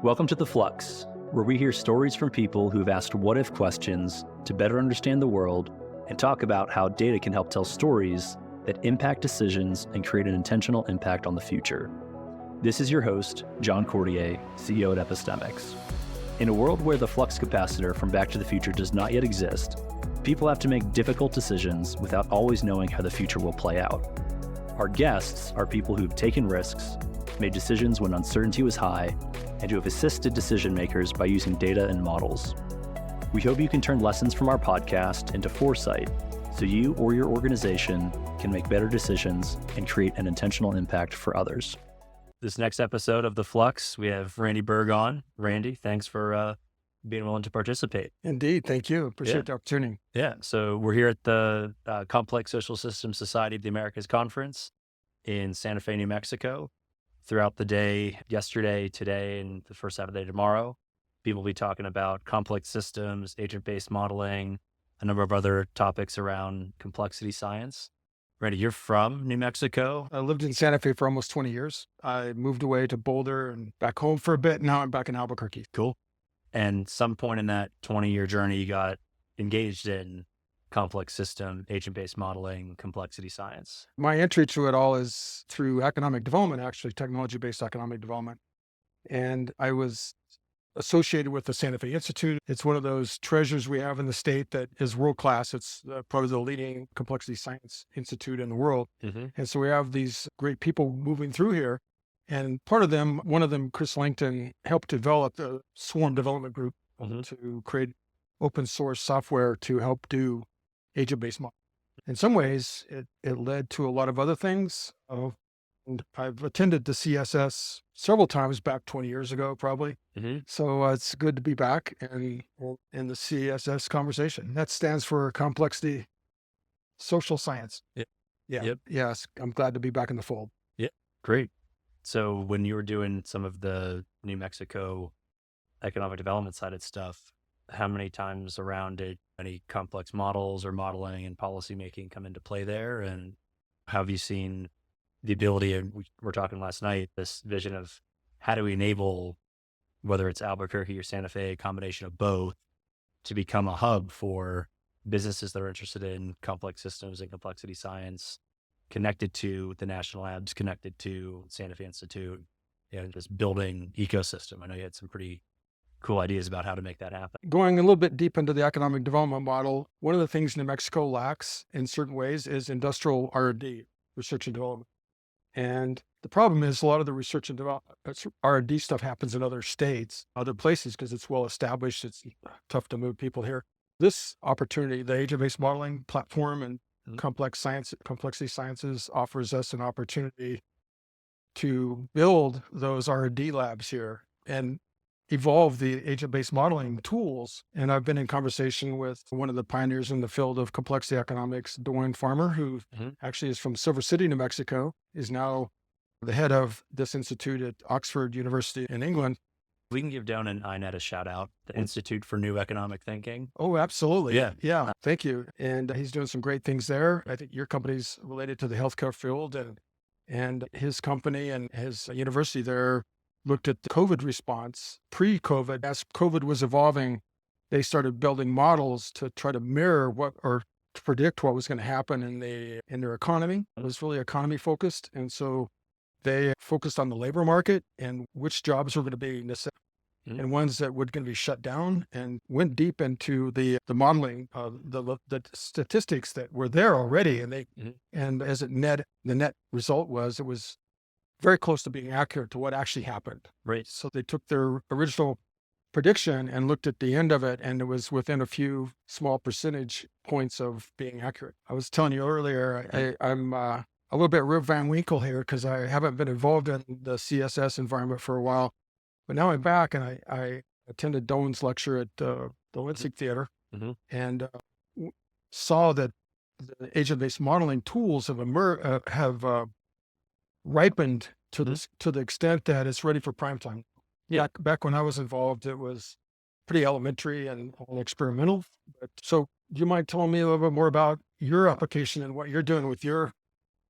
Welcome to The Flux, where we hear stories from people who've asked what-if questions to better understand the world and talk about how data can help tell stories that impact decisions and create an intentional impact on the future. This is your host, John Cordier, CEO at Epistemics. In a world where the flux capacitor from Back to the Future does not yet exist, people have to make difficult decisions without always knowing how the future will play out. Our guests are people who've taken risks, made decisions when uncertainty was high, and who have assisted decision makers by using data and models. We hope you can turn lessons from our podcast into foresight so you or your organization can make better decisions and create an intentional impact for others. This next episode of The Flux, we have Randy Burgh on. Randy, thanks for being willing to participate. Indeed. Thank you. Appreciate the opportunity. Yeah. So we're here at the Complex Social Systems Society of the Americas Conference in Santa Fe, New Mexico. Throughout the day, yesterday, today, and the first half of the day tomorrow, people will be talking about complex systems, agent-based modeling, a number of other topics around complexity science. Randy, you're from New Mexico. I lived in Santa Fe for almost 20 years. I moved away to Boulder and back home for a bit. Now I'm back in Albuquerque. Cool. And some point in that 20-year journey, you got engaged in complex system, agent-based modeling, complexity science. My entry to it all is through economic development, actually, technology-based economic development. And I was associated with the Santa Fe Institute. It's one of those treasures we have in the state that is world-class. It's probably the leading complexity science institute in the world. Mm-hmm. And so we have these great people moving through here. And part of them, one of them, Chris Langton, helped develop the Swarm Development Group to create open source software to help do agent-based model. In some ways, it led to a lot of other things. And I've attended the CSS several times back 20 years ago, probably. Mm-hmm. So it's good to be back and in the CSS conversation. That stands for Complexity Social Science. Yep. Yeah. Yep. Yes. I'm glad to be back in the fold. Yeah. Great. So when you were doing some of the New Mexico economic development sided stuff, how many times around did any complex models or modeling and policy making come into play there? And how have you seen the ability, and we were talking last night, this vision of how do we enable, whether it's Albuquerque or Santa Fe, a combination of both, to become a hub for businesses that are interested in complex systems and complexity science, connected to the national labs, connected to Santa Fe Institute, and this building ecosystem. I know you had some pretty cool ideas about how to make that happen. Going a little bit deep into the economic development model, one of the things New Mexico lacks in certain ways is industrial R&D, research and development. And the problem is a lot of the research and development, R&D stuff happens in other states, other places, because it's well established. It's tough to move people here. This opportunity, the agent-based modeling platform and complexity sciences offers us an opportunity to build those R&D labs here and evolve the agent-based modeling tools. And I've been in conversation with one of the pioneers in the field of complexity economics, Dwayne Farmer, who actually is from Silver City, New Mexico, is now the head of this institute at Oxford University in England. We can give Down and INET a shout out, the Institute for New Economic Thinking. Oh, absolutely. Yeah. Yeah. Thank you. And he's doing some great things there. I think your company's related to the healthcare field, and his company and his university there looked at the COVID response pre-COVID. As COVID was evolving, they started building models to try to mirror to predict what was going to happen in their economy. It was really economy focused. And so they focused on the labor market and which jobs were going to be necessary and ones that were going to be shut down, and went deep into the modeling of the statistics that were there already. And as the net result was, it was very close to being accurate to what actually happened. Right. So they took their original prediction and looked at the end of it, and it was within a few small percentage points of being accurate. I was telling you earlier, I'm a little bit Rip Van Winkle here because I haven't been involved in the CSS environment for a while, but now I'm back, and I attended Doan's lecture at the Leipzig Theater and saw that the agent-based modeling tools have ripened to the extent that it's ready for prime time. Yeah. Back when I was involved, it was pretty elementary and experimental. So do you mind telling me a little bit more about your application and what you're doing with your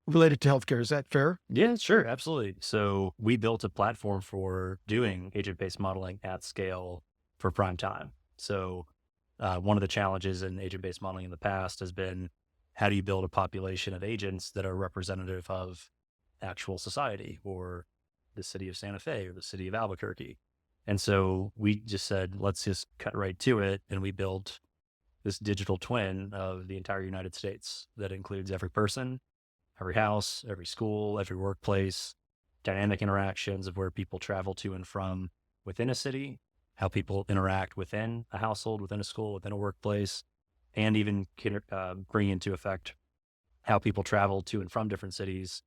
related to healthcare. Is that fair? Yeah, sure. Absolutely. So we built a platform for doing agent-based modeling at scale for prime time. So one of the challenges in agent-based modeling in the past has been, how do you build a population of agents that are representative of actual society or the city of Santa Fe or the city of Albuquerque? And so we just said, let's just cut right to it. And we built this digital twin of the entire United States that includes every person, every house, every school, every workplace, dynamic interactions of where people travel to and from within a city, how people interact within a household, within a school, within a workplace, and even bring into effect how people travel to and from different cities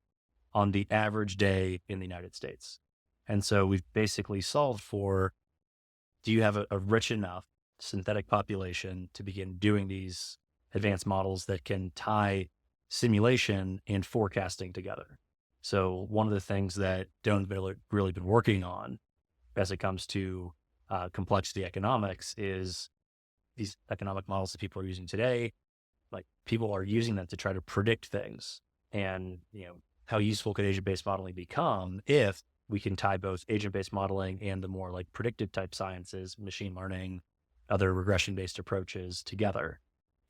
on the average day in the United States. And so we've basically solved for, do you have a rich enough synthetic population to begin doing these advanced models that can tie simulation and forecasting together? So one of the things that Doan's really been working on as it comes to complexity economics is these economic models that people are using today. Like, people are using them to try to predict things. And, how useful could agent-based modeling become if we can tie both agent-based modeling and the more like predictive type sciences, machine learning, other regression-based approaches together?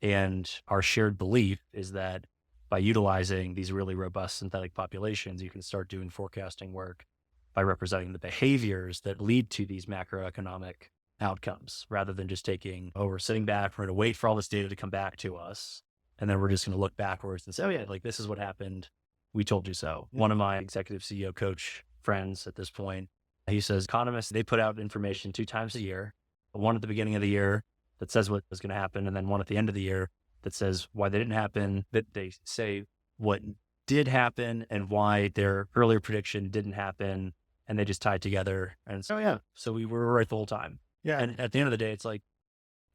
And our shared belief is that by utilizing these really robust synthetic populations, you can start doing forecasting work by representing the behaviors that lead to these macroeconomic outcomes, rather than just taking, we're sitting back, we're going to wait for all this data to come back to us, and then we're just going to look backwards and say, oh yeah, like this is what happened. We told you so. One of my executive CEO coach friends at this point, he says, economists, they put out information 2 times a year, one at the beginning of the year that says what was going to happen, and then one at the end of the year that says why they didn't happen, that they say what did happen and why their earlier prediction didn't happen, and they just tied together. And so, yeah, so we were right the whole time. Yeah. And at the end of the day, it's like,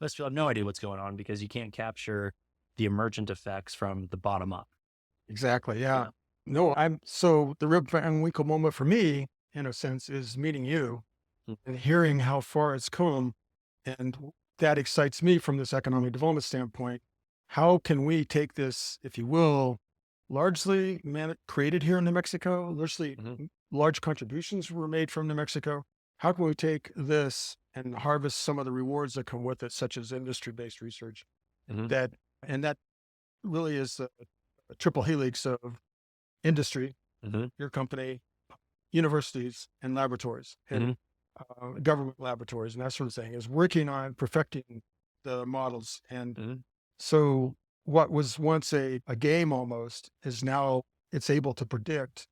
most people have no idea what's going on because you can't capture the emergent effects from the bottom up. Exactly. Yeah. No, so the Rip Van Winkle moment for me, in a sense, is meeting you and hearing how far it's come. And that excites me from this economic development standpoint. How can we take this, if you will, largely created here in New Mexico, largely large contributions were made from New Mexico. How can we take this and harvest some of the rewards that come with it, such as industry-based research? That really is a triple helix of industry, your company, universities, and laboratories, and government laboratories, and that sort of thing, is working on perfecting the models. And so what was once a game almost is now it's able to predict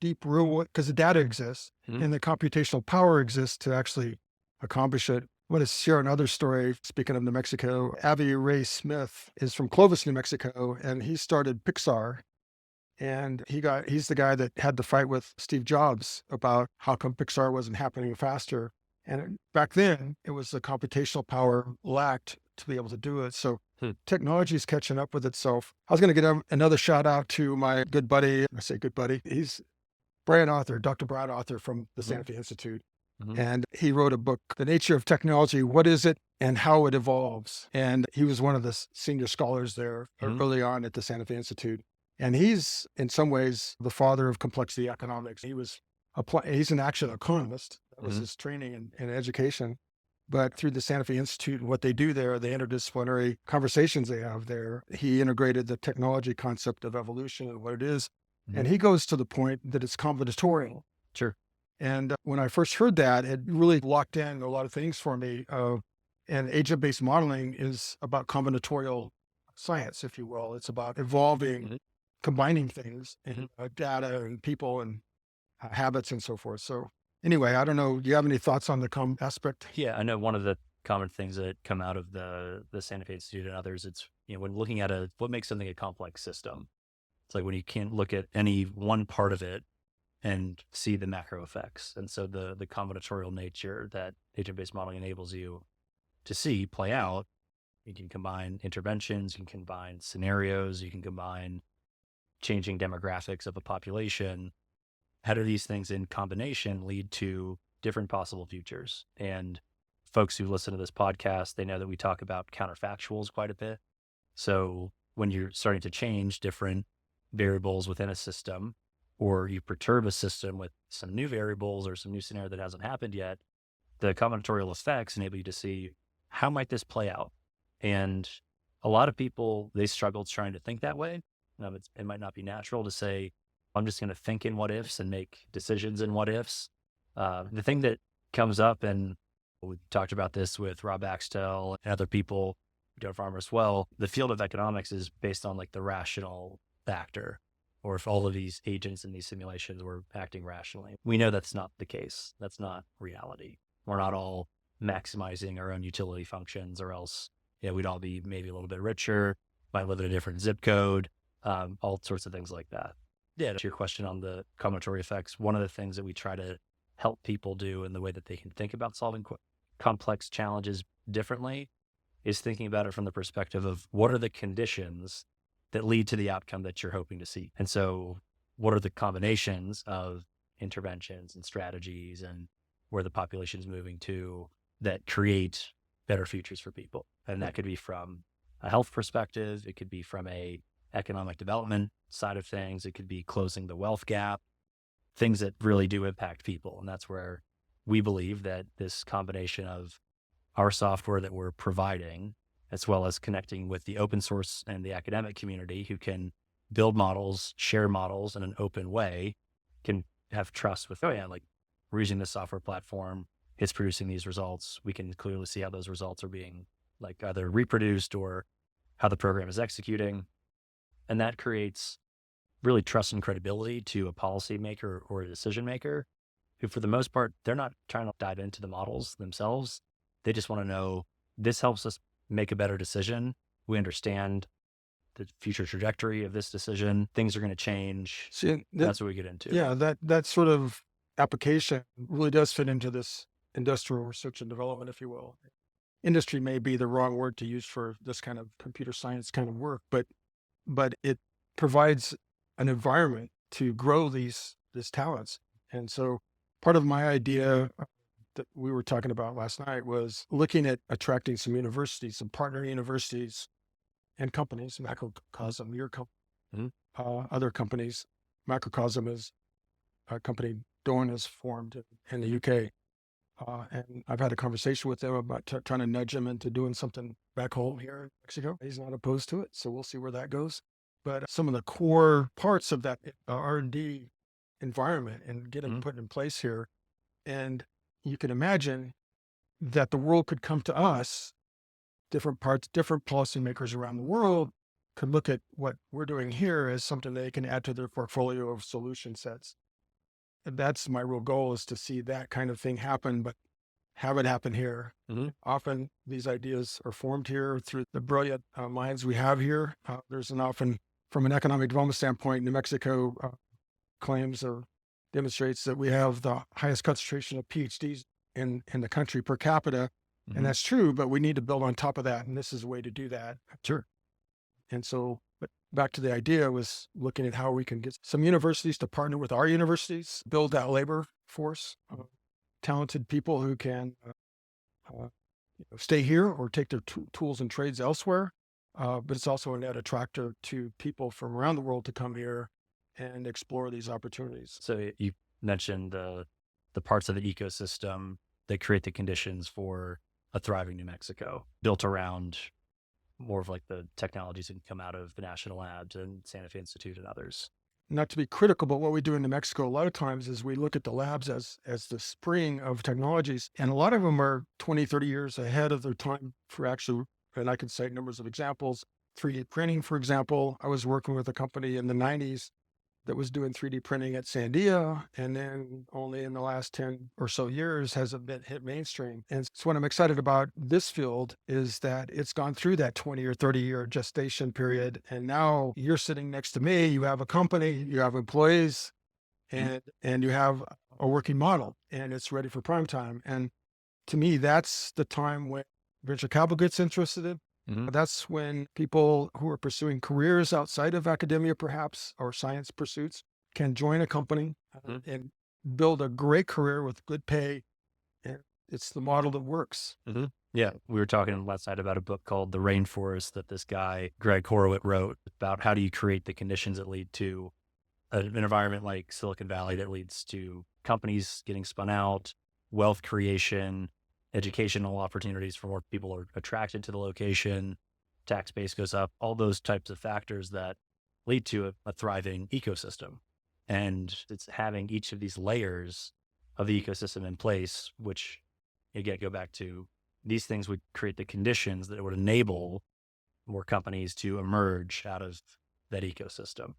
deep real, because the data exists and the computational power exists to actually accomplish it. I want to share another story. Speaking of New Mexico, Avi Ray Smith is from Clovis, New Mexico, and he started Pixar. And he's the guy that had the fight with Steve Jobs about how come Pixar wasn't happening faster. And back then it was the computational power lacked to be able to do it. So technology is catching up with itself. I was going to get another shout out to my good buddy. I say good buddy. He's Dr. Brad Author from the Santa Fe Institute. And he wrote a book, The Nature of Technology, What Is It and How It Evolves. And he was one of the senior scholars there early on at the Santa Fe Institute. And he's in some ways the father of complexity economics. He's an actual economist. That was his training and education. But through the Santa Fe Institute and what they do there, the interdisciplinary conversations they have there, he integrated the technology concept of evolution and what it is. And he goes to the point that it's combinatorial. Sure. And when I first heard that, it really locked in a lot of things for me. And agent-based modeling is about combinatorial science, if you will. It's about evolving, combining things, and data and people and habits and so forth. So anyway, I don't know. Do you have any thoughts on the aspect? Yeah, I know one of the common things that come out of the Santa Fe Institute and others, it's, when looking at what makes something a complex system, it's like when you can't look at any one part of it and see the macro effects. And so the combinatorial nature that agent-based modeling enables you to see play out, you can combine interventions, you can combine scenarios, you can combine changing demographics of a population. How do these things in combination lead to different possible futures? And folks who listen to this podcast, they know that we talk about counterfactuals quite a bit. So when you're starting to change different variables within a system, or you perturb a system with some new variables or some new scenario that hasn't happened yet, the combinatorial effects enable you to see how might this play out. And a lot of people, they struggle trying to think that way. It might not be natural to say, I'm just going to think in what ifs and make decisions in what ifs. The thing that comes up, and we talked about this with Rob Axtell and other people who don't farm as well, the field of economics is based on like the rational factor, or if all of these agents in these simulations were acting rationally. We know that's not the case. That's not reality. We're not all maximizing our own utility functions, or else, yeah, we'd all be maybe a little bit richer, might live in a different zip code, all sorts of things like that. Yeah, to your question on the combinatorial effects, one of the things that we try to help people do in the way that they can think about solving complex challenges differently is thinking about it from the perspective of what are the conditions that lead to the outcome that you're hoping to see. And so what are the combinations of interventions and strategies and where the population is moving to that create better futures for people? And that could be from a health perspective. It could be from a economic development side of things. It could be closing the wealth gap, things that really do impact people. And that's where we believe that this combination of our software that we're providing, as well as connecting with the open source and the academic community who can build models, share models in an open way, can have trust with, oh yeah, like we're using this software platform, it's producing these results. We can clearly see how those results are being like either reproduced or how the program is executing. And that creates really trust and credibility to a policymaker or a decision maker who, for the most part, they're not trying to dive into the models themselves. They just want to know this helps us make a better decision. We understand the future trajectory of this decision. Things are going to change. See, That's what we get into. yeah, that sort of application really does fit into this industrial research and development, if you will. Industry may be the wrong word to use for this kind of computer science kind of work, but it provides an environment to grow these talents. And so part of my idea that we were talking about last night was looking at attracting some universities, some partner universities and companies, Macrocosm, your company, other companies. Macrocosm is a company Dawn has formed in the UK. And I've had a conversation with him about trying to nudge him into doing something back home here in Mexico. He's not opposed to it, so we'll see where that goes. But some of the core parts of that R&D environment and get them put in place here. And you can imagine that the world could come to us, different policymakers around the world could look at what we're doing here as something they can add to their portfolio of solution sets. That's my real goal, is to see that kind of thing happen, but have it happen here. Often these ideas are formed here through the brilliant minds we have here. There's an often, from an economic development standpoint, New Mexico claims or demonstrates that we have the highest concentration of PhDs in the country per capita. And that's true, but we need to build on top of that. And this is a way to do that. Sure. And so, but back to the idea was looking at how we can get some universities to partner with our universities, build that labor force, talented people who can stay here or take their tools and trades elsewhere. But it's also a net attractor to people from around the world to come here and explore these opportunities. So you mentioned the parts of the ecosystem that create the conditions for a thriving New Mexico, built around more of like the technologies that can come out of the national labs and Santa Fe Institute and others. Not to be critical, but what we do in New Mexico a lot of times is we look at the labs as the spring of technologies, and a lot of them are 20, 30 years ahead of their time for actually, and I can cite numbers of examples. 3D printing, for example, I was working with a company in the 90s that was doing 3D printing at Sandia, and then only in the last 10 or so years has it been hit mainstream. And so what I'm excited about this field is that it's gone through that 20 or 30 year gestation period. And now you're sitting next to me, you have a company, you have employees, and you have a working model, and it's ready for prime time. And to me, that's the time when venture capital gets interested in. That's when people who are pursuing careers outside of academia, perhaps, or science pursuits, can join a company and build a great career with good pay and it's the model that works. Hmm. Yeah. We were talking last night about a book called The Rainforest that this guy, Greg Horowitz, wrote about how do you create the conditions that lead to an environment like Silicon Valley that leads to companies getting spun out, wealth creation, educational opportunities for more people are attracted to the location, tax base goes up, all those types of factors that lead to a thriving ecosystem. And it's having each of these layers of the ecosystem in place, which again, go back to these things would create the conditions that would enable more companies to emerge out of that ecosystem.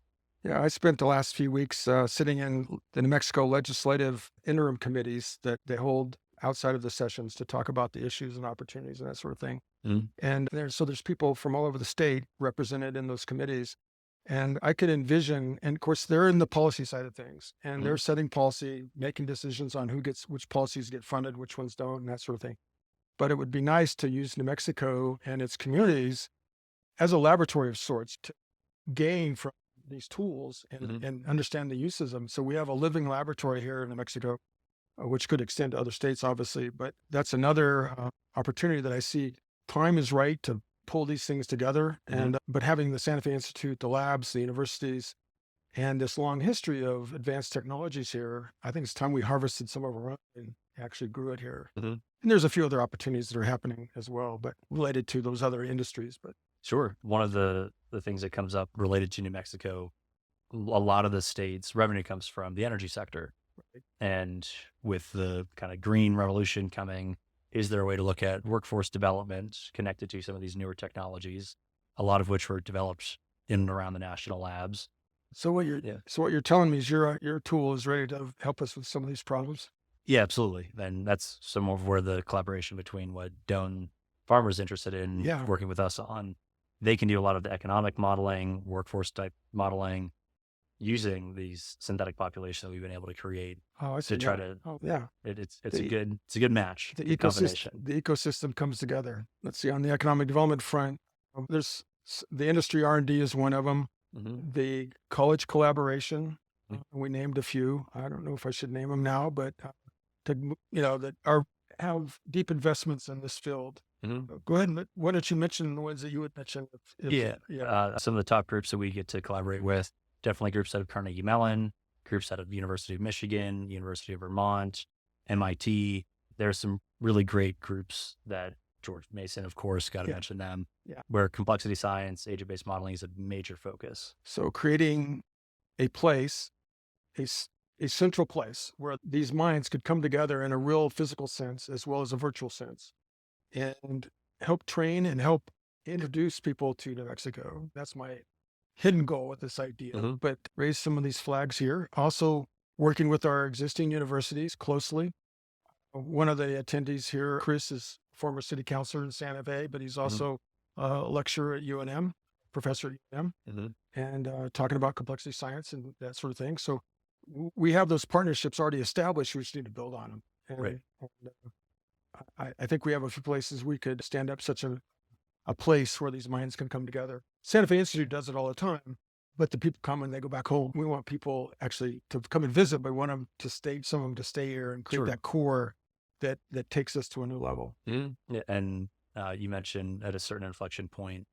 Yeah, I spent the last few weeks sitting in the New Mexico legislative interim committees that they hold outside of the sessions to talk about the issues and opportunities and that sort of thing. Mhm. And there's people from all over the state represented in those committees. And I could envision, and of course, they're in the policy side of things, and they're setting policy, making decisions on which policies get funded, which ones don't, and that sort of thing. But it would be nice to use New Mexico and its communities as a laboratory of sorts to gain from these tools and understand the uses of them. So we have a living laboratory here in New Mexico, which could extend to other states, obviously. But that's another opportunity that I see. Time is right to pull these things together, and but having the Santa Fe Institute, the labs, the universities, and this long history of advanced technologies here, I think it's time we harvested some of our own and actually grew it here. And there's a few other opportunities that are happening as well, but related to those other industries. But Sure. One of the things that comes up related to New Mexico, a lot of the state's revenue comes from the energy sector. right. And with the kind of green revolution coming, is there a way to look at workforce development connected to some of these newer technologies, a lot of which were developed in and around the national labs? So what you're telling me is your tool is ready to help us with some of these problems. Yeah, absolutely. Then that's some of where the collaboration between what Doan Farmer's interested in Yeah. working with us on. They can do a lot of the economic modeling, workforce type modeling, using these synthetic populations that we've been able to create Oh, I see. to try Yeah. to. Oh, yeah. It's The- a good match, The good ecosystem, combination. the ecosystem comes together. Let's see. On the economic development front, there's the industry R&D is one of them. Hmm. The college collaboration, Mhm. we named a few. I don't know if I should name them now, but that are have deep investments in this field. Hmm. Go ahead and why don't you mention the ones that you would mention? Yeah. Some of the top groups that we get to collaborate with, definitely groups out of Carnegie Mellon, groups out of University of Michigan, University of Vermont, MIT. There's some really great groups that George Mason, of course, got to Yeah. mention them, Yeah. where complexity science, agent-based modeling is a major focus. So creating a place, a central place where these minds could come together in a real physical sense as well as a virtual sense, and help train and help introduce people to New Mexico. That's my hidden goal with this idea. Mhm. But raise some of these flags here. Also working with our existing universities closely. One of the attendees here, Chris, is former city councilor in Santa Fe, but he's also a lecturer at UNM, professor at UNM, Mhm. and talking about complexity science and that sort of thing. So we have those partnerships already established. We just need to build on them. Right. I think we have a few places we could stand up such a place where these minds can come together. Santa Fe Institute does it all the time, but the people come and they go back home. We want people actually to come and visit, but we want them to stay, some of them to stay here and create Sure. that core that takes us to a new level. Yeah, and you mentioned at a certain inflection point,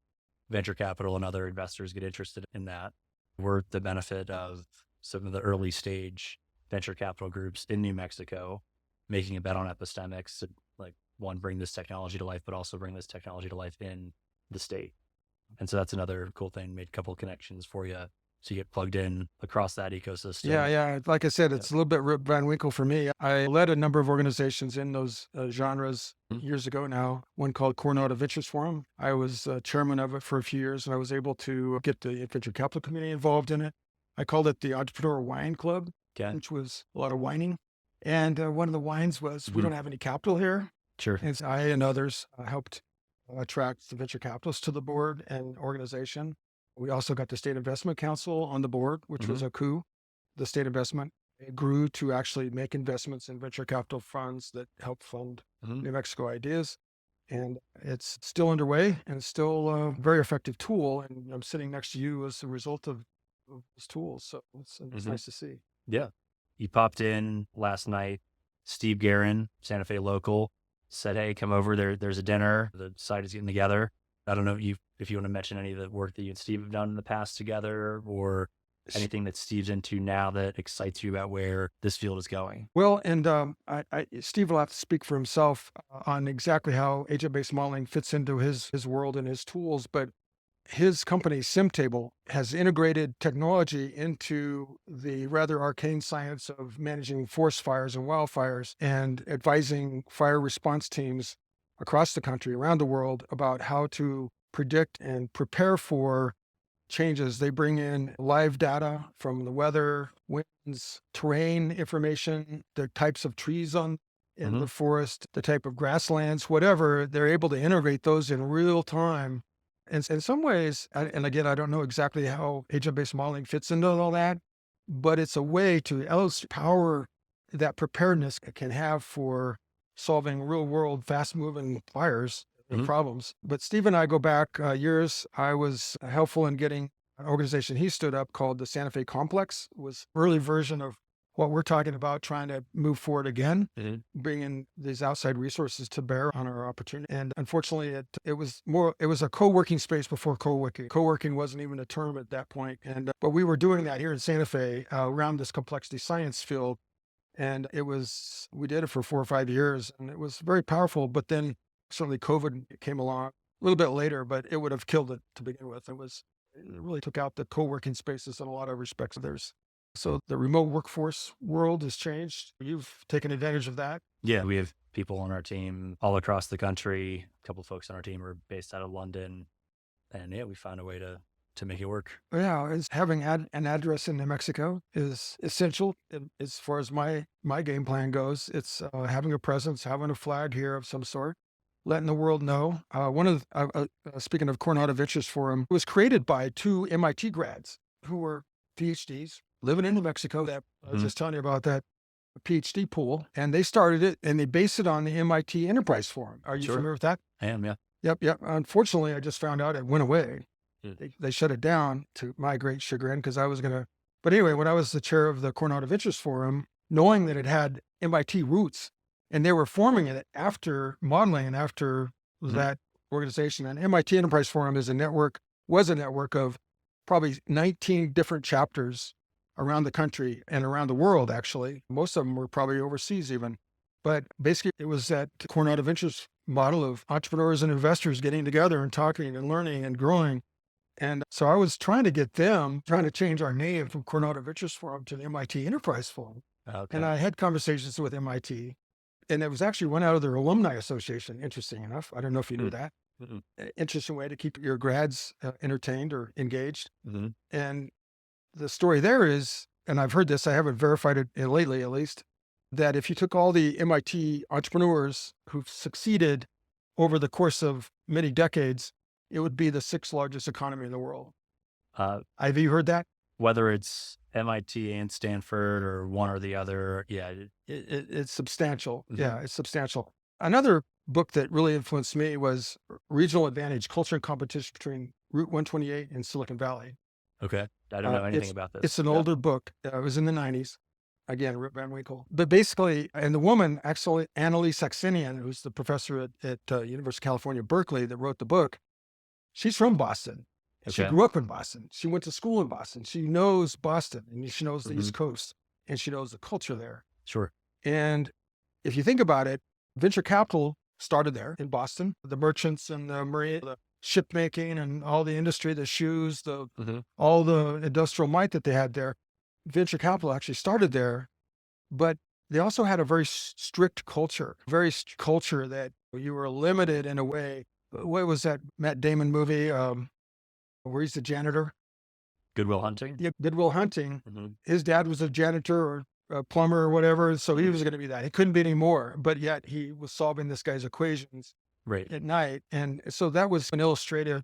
venture capital and other investors get interested in that. We're the benefit of some of the early stage venture capital groups in New Mexico making a bet on epistemics to, like, one, bring this technology to life, but also bring this technology to life in the state. And so that's another cool thing. Made a couple of connections for you, so you get plugged in across that ecosystem. Yeah. Like I said, it's a little bit Rip Van Winkle for me. I led a number of organizations in those genres years ago now, one called Coronado Ventures Forum. I was chairman of it for a few years, and I was able to get the venture capital community involved in it. I called it the Entrepreneur Wine Club, Okay. which was a lot of whining. And one of the wines was, we don't have any capital here. Sure. And so I and others helped attract the venture capitalists to the board and organization. We also got the State Investment Council on the board, which was a coup. The state investment grew to actually make investments in venture capital funds that help fund New Mexico ideas. And it's still underway and it's still a very effective tool. And I'm sitting next to you as a result of those tools. So it's nice to see. Yeah. You popped in last night Steve Guerin, Santa Fe local, said, "Hey, come over there. There's a dinner. The site is getting together." I don't know if you want to mention any of the work that you and Steve have done in the past together, or anything that Steve's into now that excites you about where this field is going. Well, and Steve will have to speak for himself on exactly how agent-based modeling fits into his world and his tools. But his company, SimTable, has integrated technology into the rather arcane science of managing forest fires and wildfires and advising fire response teams across the country, around the world, about how to predict and prepare for changes. They bring in live data from the weather, winds, terrain information, the types of trees in Hmm. the forest, the type of grasslands, whatever. They're able to integrate those in real time. And in some ways, and again, I don't know exactly how agent-based modeling fits into all that, but it's a way to illustrate power that preparedness can have for solving real-world, fast-moving fires Hmm. problems. But Steve and I go back years. I was helpful in getting an organization he stood up called the Santa Fe Complex. It was early version of what we're talking about, trying to move forward again, Hmm. bringing these outside resources to bear on our opportunity. And unfortunately, it was a co-working space before co-working. Co-working wasn't even a term at that point. And but we were doing that here in Santa Fe around this complexity science field. And we did it for 4 or 5 years, and it was very powerful. But then certainly COVID came along a little bit later, but it would have killed it to begin with. It really took out the co-working spaces in a lot of respects. So the remote workforce world has changed. You've taken advantage of that. Yeah, we have people on our team all across the country. A couple of folks on our team are based out of London, and yeah, we found a way to make it work. Yeah, having an address in New Mexico is essential as far as my game plan goes. It's having a presence, having a flag here of some sort, letting the world know. Speaking of Coronado of Interest Forum, it was created by two MIT grads who were PhDs living in New Mexico. That I was Mhm. just telling you about that PhD pool, and they started it and they based it on the MIT Enterprise Forum. Are you Sure. familiar with that? I am, yeah. Yep. Unfortunately, I just found out it went away. Mm. They shut it down, to my great chagrin, because I was going to. But anyway, when I was the chair of the Coronado of Interest Forum, knowing that it had MIT roots and they were forming it after modeling and after Mhm. that organization, and MIT Enterprise Forum was a network of probably 19 different chapters around the country and around the world, actually. Most of them were probably overseas even. But basically, it was that Coronado of Interest model of entrepreneurs and investors getting together and talking and learning and growing. And so I was trying to change our name from Coronado of Interest Forum to the MIT Enterprise Forum. And Okay. I had conversations with MIT, and it was actually one out of their alumni association, interesting enough. I don't know if you knew Mm. that. Mhm. Interesting way to keep your grads entertained or engaged. Mhm. And the story there is, and I've heard this, I haven't verified it lately at least, that if you took all the MIT entrepreneurs who've succeeded over the course of many decades, it would be the sixth largest economy in the world. Uh, Have you heard that? Whether it's MIT and Stanford or one or the other, yeah. It's substantial. Mhm. Yeah, it's substantial. Another book that really influenced me was Regional Advantage: Culture and Competition Between Route 128 and Silicon Valley. Okay. I don't know anything It's about it's this. an Yeah. older book. It was in the 90s. Again, Rip Van Winkle. But basically, and the woman, actually, Annalise Saxenian, who's the professor at University of California, Berkeley, that wrote the book, she's from Boston. She Okay. grew up in Boston. She went to school in Boston. She knows Boston, and she knows the East Mhm. Coast, and she knows the culture there. Sure. And if you think about it, venture capital started there in Boston. The merchants and the marine, the shipmaking, and all the industry, the shoes, Mhm. all the industrial might that they had there. Venture capital actually started there, but they also had a very strict culture, culture that you were limited in a way. What was that Matt Damon movie where he's the janitor? Good Will Hunting? Yeah, Good Will Hunting. Mhm. His dad was a janitor or a plumber or whatever, so he Mhm. was going to be that. He couldn't be any more, but yet he was solving this guy's equations Right. at night, and so that was an illustrative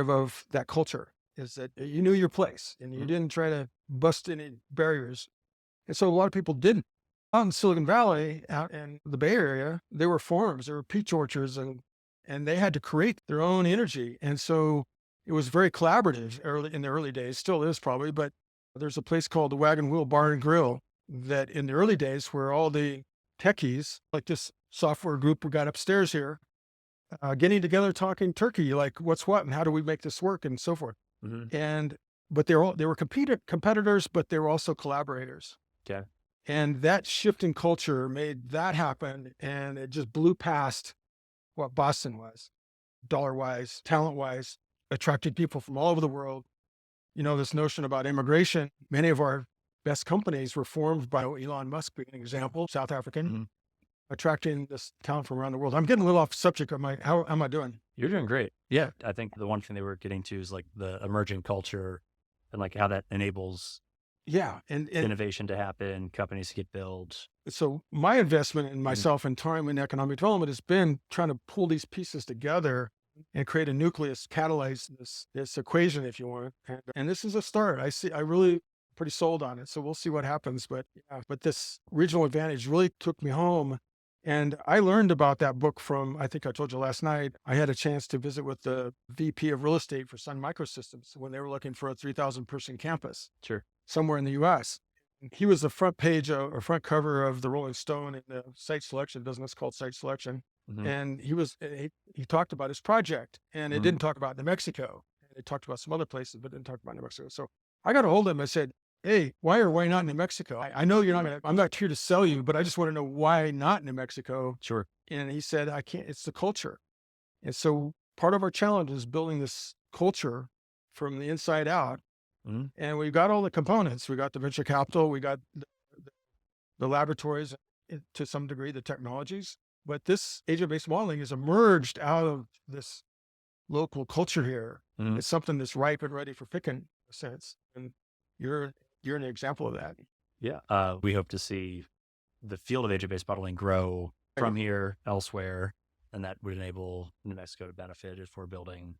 of that culture. Is that you knew your place and you Mhm. didn't try to bust any barriers, and so a lot of people didn't. Out in Silicon Valley, out in the Bay Area, there were farms, there were peach orchards, and they had to create their own energy. And so it was very collaborative early in the early days, still is probably, but there's a place called the Wagon Wheel Bar and Grill that in the early days where all the techies, like this software group who got upstairs here, getting together, talking turkey, like what's what and how do we make this work and so forth. Hmm. And, but they were competitors, but they were also collaborators. Okay. And that shift in culture made that happen. And it just blew past what Boston was, dollar wise, talent wise, attracted people from all over the world. You know, this notion about immigration, many of our best companies were formed by Elon Musk, being an example, South African, Hmm. attracting this talent from around the world. I'm getting a little off subject. How am I doing? You're doing great. Yeah. I think the one thing they were getting to is like the emerging culture and like how that enables Yeah. And innovation to happen, companies to get built. so my investment in Mhm. myself and time in economic development has been trying to pull these pieces together and create a nucleus, catalyze this equation, if you want. And this is a start. I really pretty sold on it. So we'll see what happens. But yeah, but this regional advantage really took me home. And I learned about that book from, I think I told you last night, I had a chance to visit with the VP of real estate for Sun Microsystems when they were looking for a 3,000 person campus Sure. somewhere in the US. He was the front page or front cover of the Rolling Stone in the site selection business called site selection. Hmm. And he talked about his project, and it Hmm. didn't talk about New Mexico. And it talked about some other places, but didn't talk about New Mexico. So I got a hold of him. I said, "Hey, why or why not New Mexico? I know you're not gonna, I'm not here to sell you, but I just want to know why not New Mexico." Sure. And he said, "I can't, it's the culture." And so part of our challenge is building this culture from the inside out. Hmm. And we've got all the components. We got the venture capital, we got the laboratories, to some degree, the technologies. But this agent-based modeling has emerged out of this local culture here. Hmm. It's something that's ripe and ready for picking, in a sense. And you're an example of that. Yeah. We hope to see the field of agent-based modeling grow from here elsewhere, and that would enable New Mexico to benefit if we're building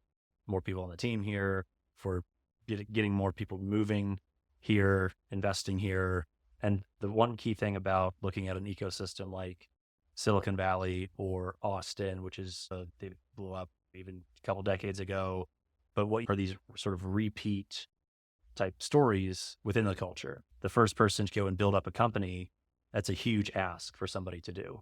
more people on the team here, for getting more people moving here, investing here. And the one key thing about looking at an ecosystem like Silicon Valley or Austin, which is they blew up even a couple decades ago, but what are these sort of repeat type stories within the culture? The first person to go and build up a company, that's a huge ask for somebody to do.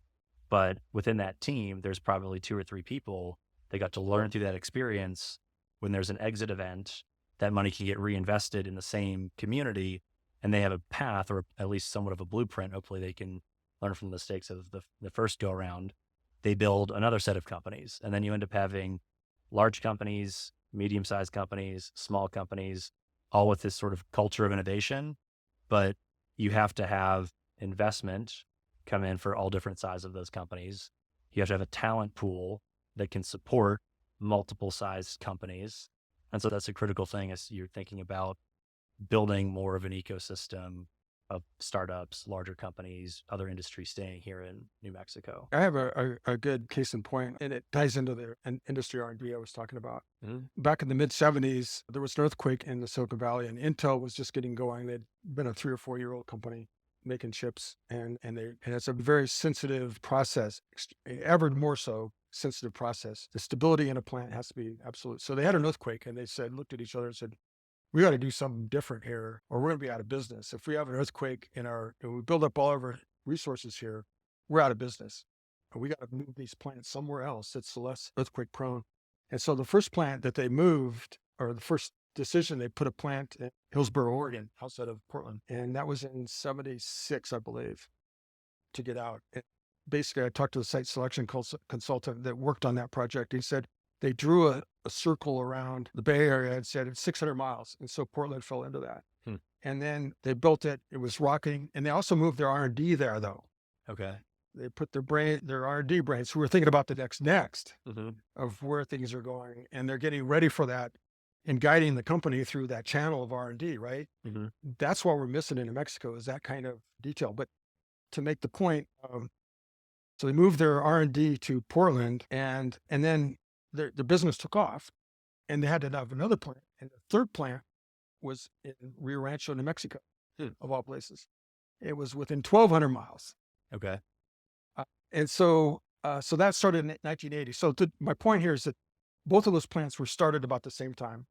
But within that team, there's probably 2 or 3 people that got to learn through that experience. When there's an exit event, that money can get reinvested in the same community, and they have a path, or at least somewhat of a blueprint. Hopefully they can learn from the mistakes of the first go around. They build another set of companies, and then you end up having large companies, medium-sized companies, small companies, all with this sort of culture of innovation. But you have to have investment come in for all different sizes of those companies. You have to have a talent pool that can support multiple sized companies. And so that's a critical thing as you're thinking about building more of an ecosystem of startups, larger companies, other industries staying here in New Mexico. I have a good case in point, and it ties into the industry R&D I was talking about. Mhm. Back in the mid 70s, there was an earthquake in the Silicon Valley, and Intel was just getting going. They'd been a 3 or 4-year-old company making chips, and it's a very sensitive process, ever more so sensitive process. The stability in a plant has to be absolute. So they had an earthquake, and they looked at each other and said, "We got to do something different here, or we're going to be out of business. If we have an earthquake and we build up all of our resources here, we're out of business. And we got to move these plants somewhere else that's less earthquake prone." And so the first plant that they moved, or the first decision, they put a plant in Hillsboro, Oregon, outside of Portland. And that was in 76, I believe, to get out. And basically, I talked to the site selection consultant that worked on that project. He said they drew a circle around the Bay Area and said it's 600 miles. And so Portland fell into that. Hmm. And then they built it. It was rocking. And they also moved their R&D there, though. Okay. They put their R&D brains, who were thinking about the next Mm-hmm. of where things are going. And they're getting ready for that and guiding the company through that channel of R&D, right? Mm-hmm. That's what we're missing in New Mexico, is that kind of detail. But to make the point, so they moved their R&D to Portland, and then the business took off, and they had to have another plant. And the third plant was in Rio Rancho, New Mexico, of all places. It was within 1,200 miles. Okay. And so that started in 1980. So my point here is that both of those plants were started about the same time.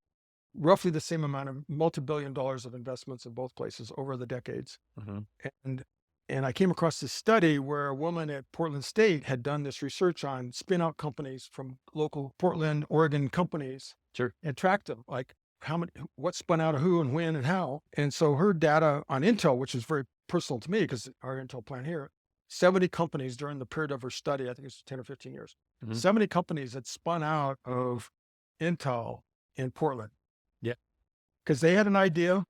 roughly the same amount of multi-billion dollars of investments in both places over the decades. Mm-hmm. And and I came across this study where a woman at Portland State had done this research on spin-out companies from local Portland, Oregon companies Sure. and tracked them, like how many, what spun out of who and when and how. And so her data on Intel, which is very personal to me because our Intel plant here, 70 companies during the period of her study, I think it's 10 or 15 years, 70 companies that spun out of Intel in Portland. Yeah. Because they had an idea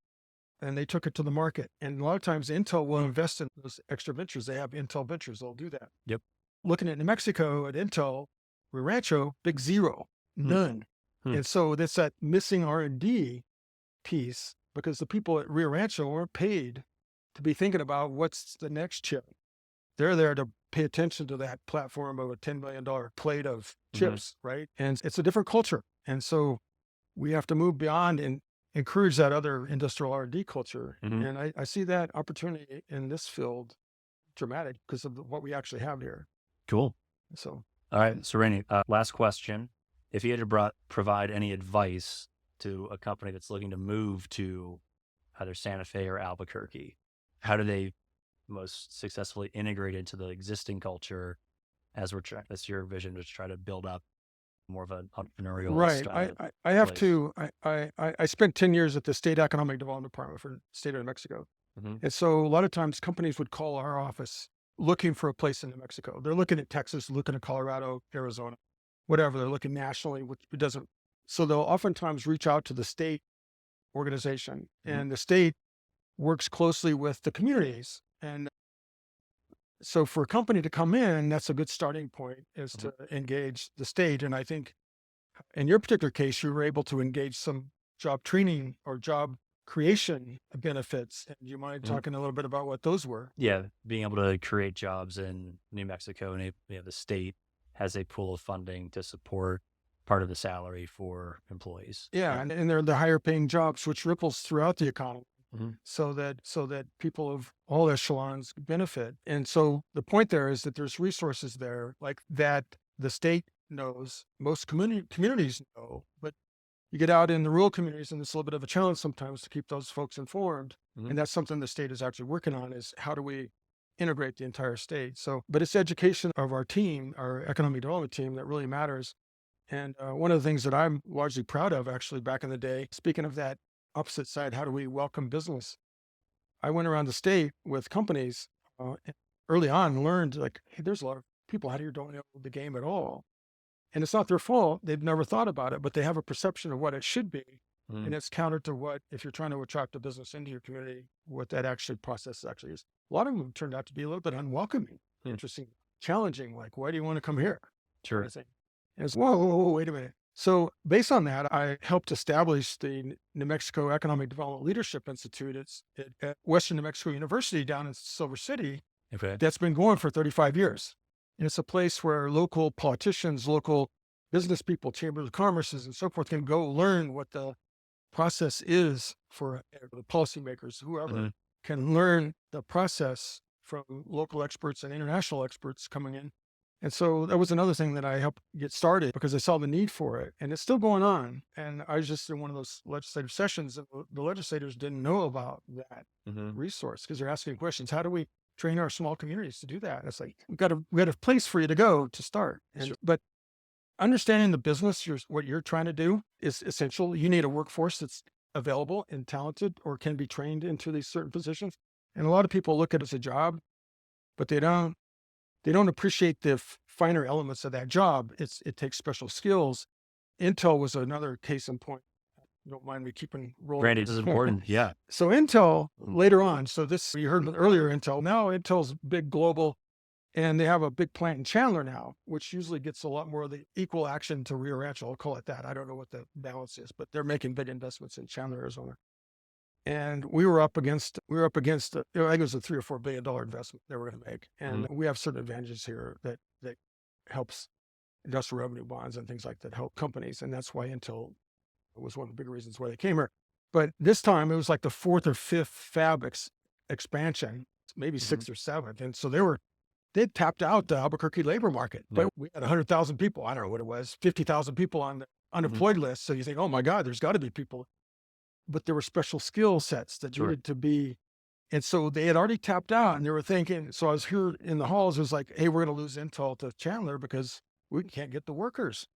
and they took it to the market. And a lot of times Intel will invest in those extra ventures. They have Intel Ventures. They'll do that. Yep. Looking at New Mexico at Intel, Rio Rancho, big zero, none. And so that's that missing R&D piece because the people at Rio Rancho weren't paid to be thinking about what's the next chip. They're there to pay attention to that platform of a $10 million plate of chips, right? And it's a different culture. And so we have to move beyond and encourage that other industrial R&D culture. And I see that opportunity in this field dramatic because of what we actually have here. Cool. So, all right. So Rainey, last question. If you had to provide any advice to a company that's looking to move to either Santa Fe or Albuquerque, how do they most successfully integrate into the existing culture as that's your vision to try to build up more of an entrepreneurial right. style? I have to, I spent 10 years at the State Economic Development Department for the state of New Mexico. And so a lot of times companies would call our office looking for a place in New Mexico. They're looking at Texas, looking at Colorado, Arizona, whatever. They're looking nationally, which it doesn't. So they'll oftentimes reach out to the state organization and the state works closely with the communities. And so for a company to come in, that's a good starting point is to engage the state. And I think in your particular case, you were able to engage some job training or job creation benefits. And do you mind talking a little bit about what those were? Yeah. Being able to create jobs in New Mexico and the state has a pool of funding to support part of the salary for employees. Yeah. And they're the higher paying jobs, which ripples throughout the economy. So that people of all echelons benefit. And so the point there is that there's resources there like that the state knows, most communities know, but you get out in the rural communities and it's a little bit of a challenge sometimes to keep those folks informed. And that's something the state is actually working on is how do we integrate the entire state? So, but it's education of our team, our economic development team that really matters. And one of the things that I'm largely proud of actually back in the day, speaking of that opposite side, how do we welcome business? I went around the state with companies early on and learned like, hey, there's a lot of people out here don't know the game at all. And it's not their fault. They've never thought about it, but they have a perception of what it should be. And it's counter to what, if you're trying to attract a business into your community, what that actually process actually is. A lot of them turned out to be a little bit unwelcoming, interesting, challenging. Like, why do you want to come here? Sure. And it's, whoa, wait a minute. So based on that, I helped establish the New Mexico Economic Development Leadership Institute. It's at Western New Mexico University down in Silver City. Okay. That's been going for 35 years. And it's a place where local politicians, local business people, chambers of commerces and so forth can go learn what the process is for the policymakers, whoever can learn the process from local experts and international experts coming in. And so that was another thing that I helped get started because I saw the need for it and it's still going on. And I was just in one of those legislative sessions and the legislators didn't know about that resource because they're asking questions. How do we train our small communities to do that? And it's like, we got a place for you to go to start. And, but understanding the business, what you're trying to do is essential. You need a workforce that's available and talented or can be trained into these certain positions. And a lot of people look at it as a job, but they don't appreciate the finer elements of that job. It takes special skills. Intel was another case in point. You don't mind me keeping rolling. Randy, this is important. Yeah. So Intel later on, so this, you heard earlier Intel, now Intel's big global and they have a big plant in Chandler now, which usually gets a lot more of the equal action to Rio Rancho. I'll call it that. I don't know what the balance is, but they're making big investments in Chandler, Arizona. And we were up against, I think it was a $3 or $4 billion investment they were going to make. And we have certain advantages here that helps industrial revenue bonds and things like that help companies. And that's why Intel was one of the big reasons why they came here. But this time it was like the fourth or fifth fab expansion, maybe sixth or seventh. And so they'd tapped out the Albuquerque labor market, but we had 100,000 people. I don't know what it was, 50,000 people on unemployed list. So you think, oh my God, there's got to be people. But there were special skill sets that Sure. needed to be. And so they had already tapped out and they were thinking, so I was here in the halls, it was like, hey, we're going to lose Intel to Chandler because we can't get the workers.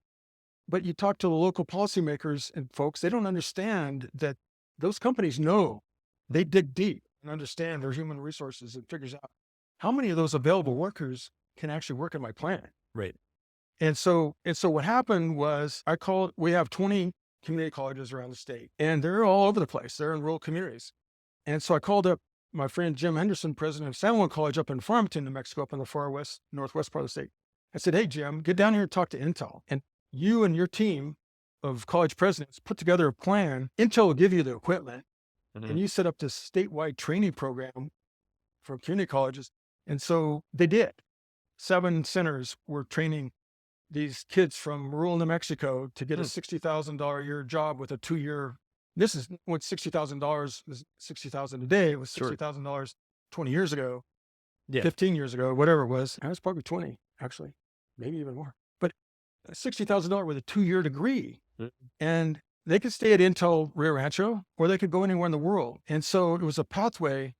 But you talk to the local policymakers and folks, they don't understand that those companies know, they dig deep and understand their human resources and figures out how many of those available workers can actually work in my plant. Right. And so what happened was we have 20 community colleges around the state and they're all over the place. They're in rural communities. And so I called up my friend Jim Henderson, president of San Juan College up in Farmington, New Mexico, up in the far west, northwest part of the state. I said, hey, Jim, get down here and talk to Intel. And you and your team of college presidents put together a plan. Intel will give you the equipment and you set up this statewide training program for community colleges. And so they did. 7 centers were training these kids from rural New Mexico to get a $60,000 a year job with a 2-year. This is when $60,000 was $60,000 a day. It was $60,000 20 years ago, 15 years ago, whatever it was. I was probably 20, actually, maybe even more. But $60,000 with a 2-year degree, and they could stay at Intel Rio Rancho, or they could go anywhere in the world. And so it was a pathway,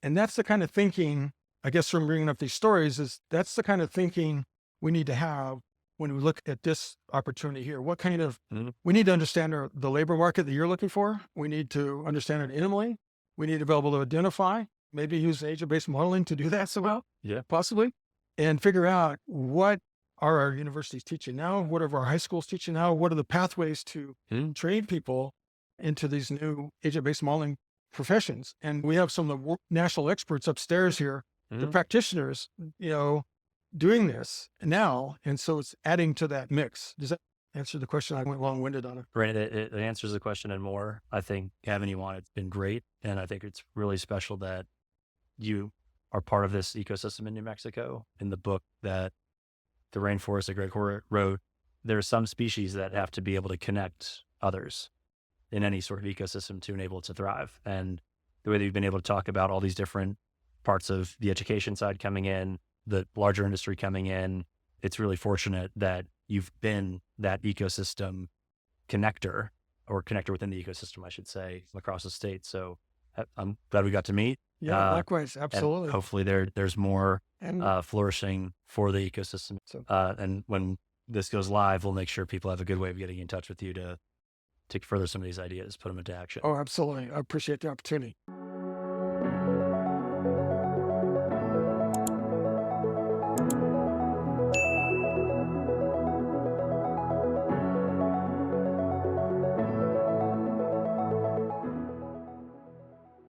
and that's the kind of thinking. I guess from bringing up these stories is that's the kind of thinking we need to have when we look at this opportunity here. What kind of, we need to understand the labor market that you're looking for. We need to understand it intimately. We need to be able to identify, maybe use agent-based modeling to do that somehow, possibly, and figure out what are our universities teaching now? What are our high schools teaching now? What are the pathways to train people into these new agent-based modeling professions? And we have some of the national experts upstairs here, the practitioners, doing this now. And so it's adding to that mix. Does that answer the question? I went long-winded on it. Right. It answers the question and more. I think having you on, it's been great. And I think it's really special that you are part of this ecosystem in New Mexico. In the book that the Rainforest that Greg wrote, there are some species that have to be able to connect others in any sort of ecosystem to enable it to thrive. And the way that you've been able to talk about all these different parts of the education side coming in, the larger industry coming in, it's really fortunate that you've been that ecosystem connector, or connector within the ecosystem, I should say, across the state. So I'm glad we got to meet. Yeah, likewise. Absolutely. And hopefully there's more flourishing for the ecosystem. And when this goes live, we'll make sure people have a good way of getting in touch with you to further some of these ideas, put them into action. Oh, absolutely. I appreciate the opportunity.